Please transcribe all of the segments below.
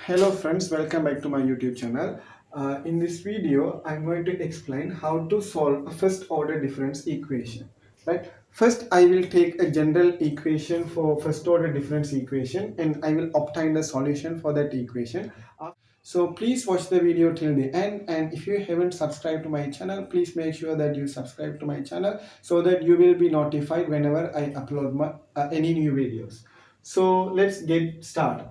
Hello friends, welcome back to my YouTube channel. In this video, I'm going to explain how to solve a first order difference equation. Right? First, I will take a general equation for first order difference equation and I will obtain the solution for that equation. So please watch the video till the end, and if you haven't subscribed to my channel, please make sure that you subscribe to my channel so that you will be notified whenever I upload any new videos. So let's get started.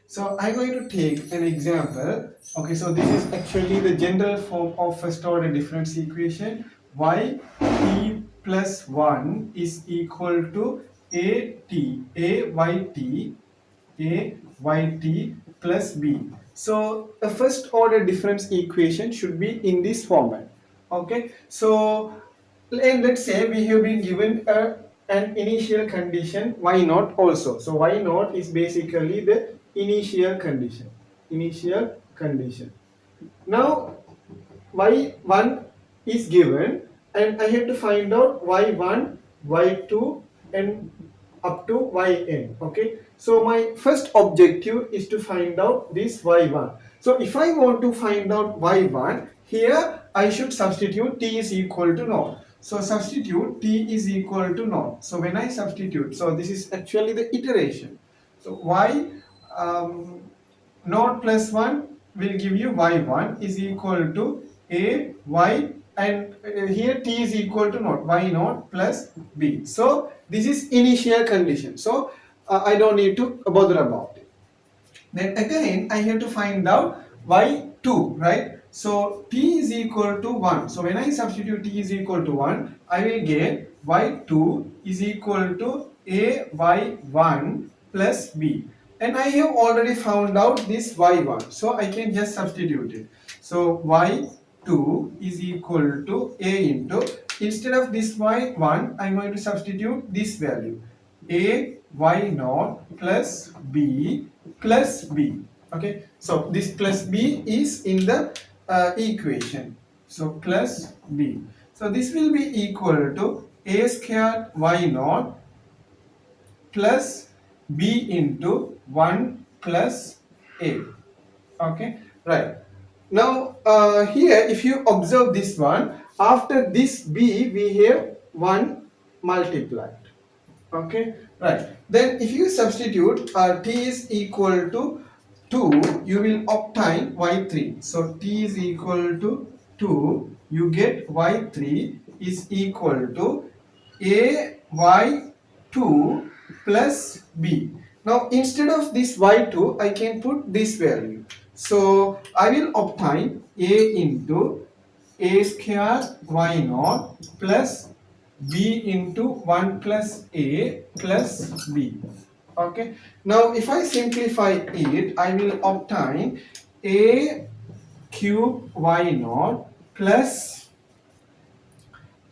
So I'm going to take an example. Okay, so this is actually the general form of first order difference equation. Y t plus 1 is equal to a y t plus b. So a first order difference equation should be in this format. Okay, so and let's say we have been given an initial condition y naught also. So y naught is basically the initial condition. Initial condition. Now y1 is given and I have to find out y1, y2 and up to yn. Okay, so my first objective is to find out this y1. So if I want to find out y1, here I should substitute t is equal to naught. So substitute t is equal to naught. So when I substitute, so this is actually the iteration. So y naught plus 1 will give you y1 is equal to a y, and here t is equal to naught, y naught plus b. So this is initial condition. So I don't need to bother about it. Then again I have to find out y2, right? So t is equal to 1. So when I substitute t is equal to 1, I will get y2 is equal to a y1 plus b. And I have already found out this y1. So I can just substitute it. So y2 is equal to a into, instead of this y1, I'm going to substitute this value. A y naught plus b plus b. Okay, so this plus b is in the equation. So plus b. So this will be equal to a squared y naught plus b into 1 plus a. Okay, right. Now here if you observe this one, after this b we have 1 multiplied. Okay, right. Then if you substitute t is equal to 2, you will obtain y3. So t is equal to 2, you get y3 is equal to a y2 plus b. Now instead of this y2, I can put this value. So I will obtain a into a square y naught plus b into 1 plus a plus b. Okay, now if I simplify it, I will obtain a cube y naught plus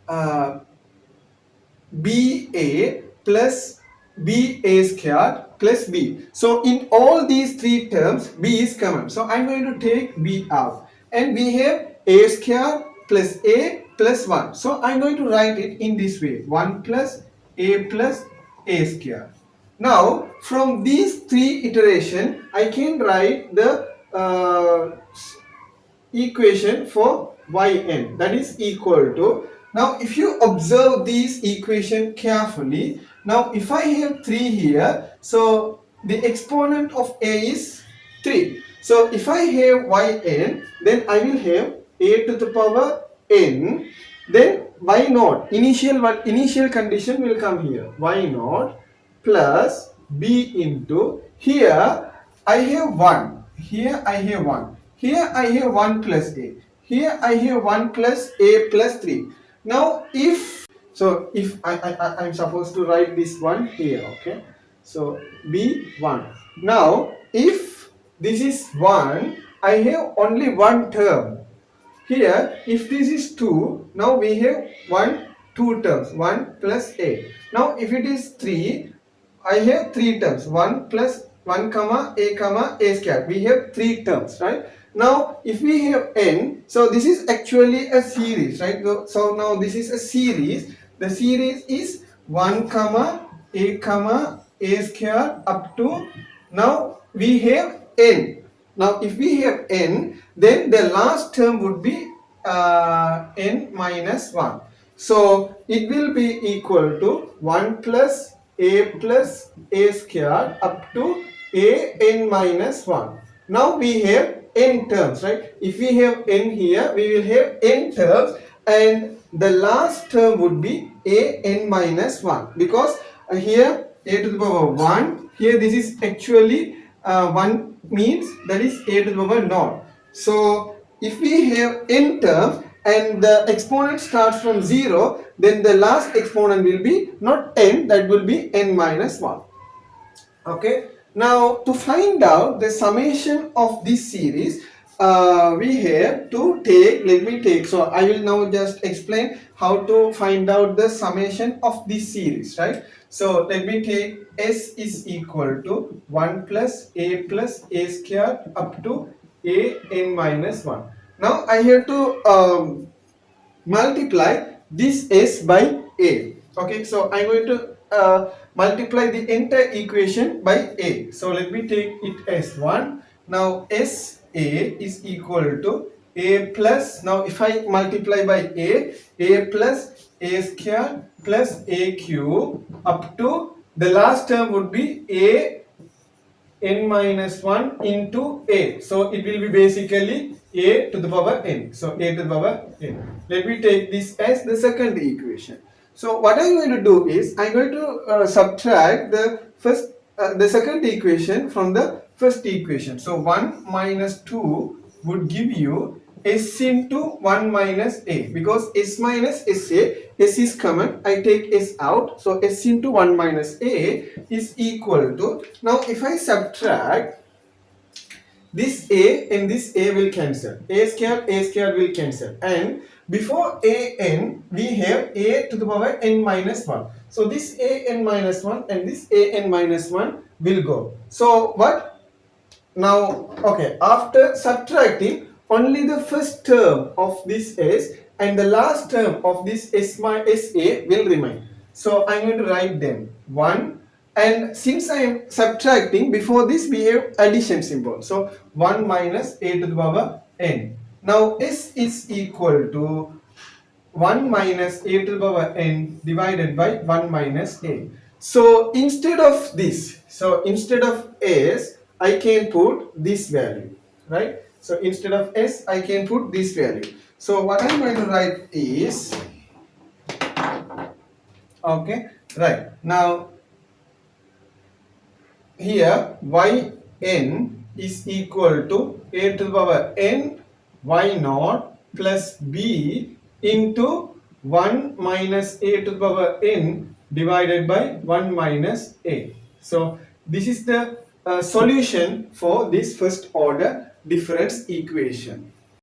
ba plus ba squared plus b. So in all these three terms, b is common. So I'm going to take b out, and we have a squared plus a plus 1. So I'm going to write it in this way: 1 plus a squared. Now from these three iterations, I can write the equation for yn, that is equal to, now if you observe this equation carefully, now if I have 3 here, so the exponent of a is 3. So if I have yn, then I will have a to the power n, then y naught, initial condition will come here, y naught plus b into, here I have 1, here I have 1, here I have 1 plus a, here I have 1 plus a plus 3. Now if, so if I'm supposed to write this one here, okay, so b1. Now if this is 1, I have only one term. Here if this is 2, now we have 2 terms, 1 plus a. Now if it is 3, I have 3 terms, 1 plus 1 comma a squared. We have 3 terms, right? Now if we have n, so this is actually a series, right? So now this is a series. The series is 1 comma a squared up to, now we have n. Now if we have n, then the last term would be n minus 1. So it will be equal to 1 plus a squared up to a n minus 1. Now we have n terms, right? If we have n here, we will have n terms, and the last term would be a n minus 1, because here a to the power 1, here this is actually 1 means that is a to the power naught. So if we have n terms and the exponent starts from 0, then the last exponent will be not n, that will be n minus 1. Okay, now to find out the summation of this series, we have to take, let me take, so I will now just explain how to find out the summation of this series, right? So let me take s is equal to 1 plus a square up to a n minus 1. Now I have to multiply this s by a. Okay, so I'm going to multiply the entire equation by a. So let me take it as 1. Now s a is equal to a plus, now if I multiply by a plus a square plus a cube up to the last term would be a n minus 1 into a. So it will be basically a to the power n. So a to the power n. Let me take this as the second equation. So what I'm going to do is I'm going to subtract the second equation from the first equation. So 1 minus 2 would give you s into 1 minus a, because s minus sa, s is common, I take s out, so s into 1 minus a is equal to, now if I subtract this a and this a will cancel, a square will cancel, and before a n we have a to the power n minus 1. So this a n minus 1 and this a n minus 1 will go. So what now, okay, after subtracting, only the first term of this s and the last term of this s minus sa will remain. So I'm going to write them 1, and since I am subtracting, before this we have addition symbol. So 1 minus a to the power n. Now s is equal to 1 minus a to the power n divided by 1 minus a. So instead of this, so instead of s, I can put this value, right? So instead of s, I can put this value. So what I'm going to write is, okay, right. Now here yn is equal to a to the power n y naught plus b into 1 minus a to the power n divided by 1 minus a. So this is the solution for this first order difference equation.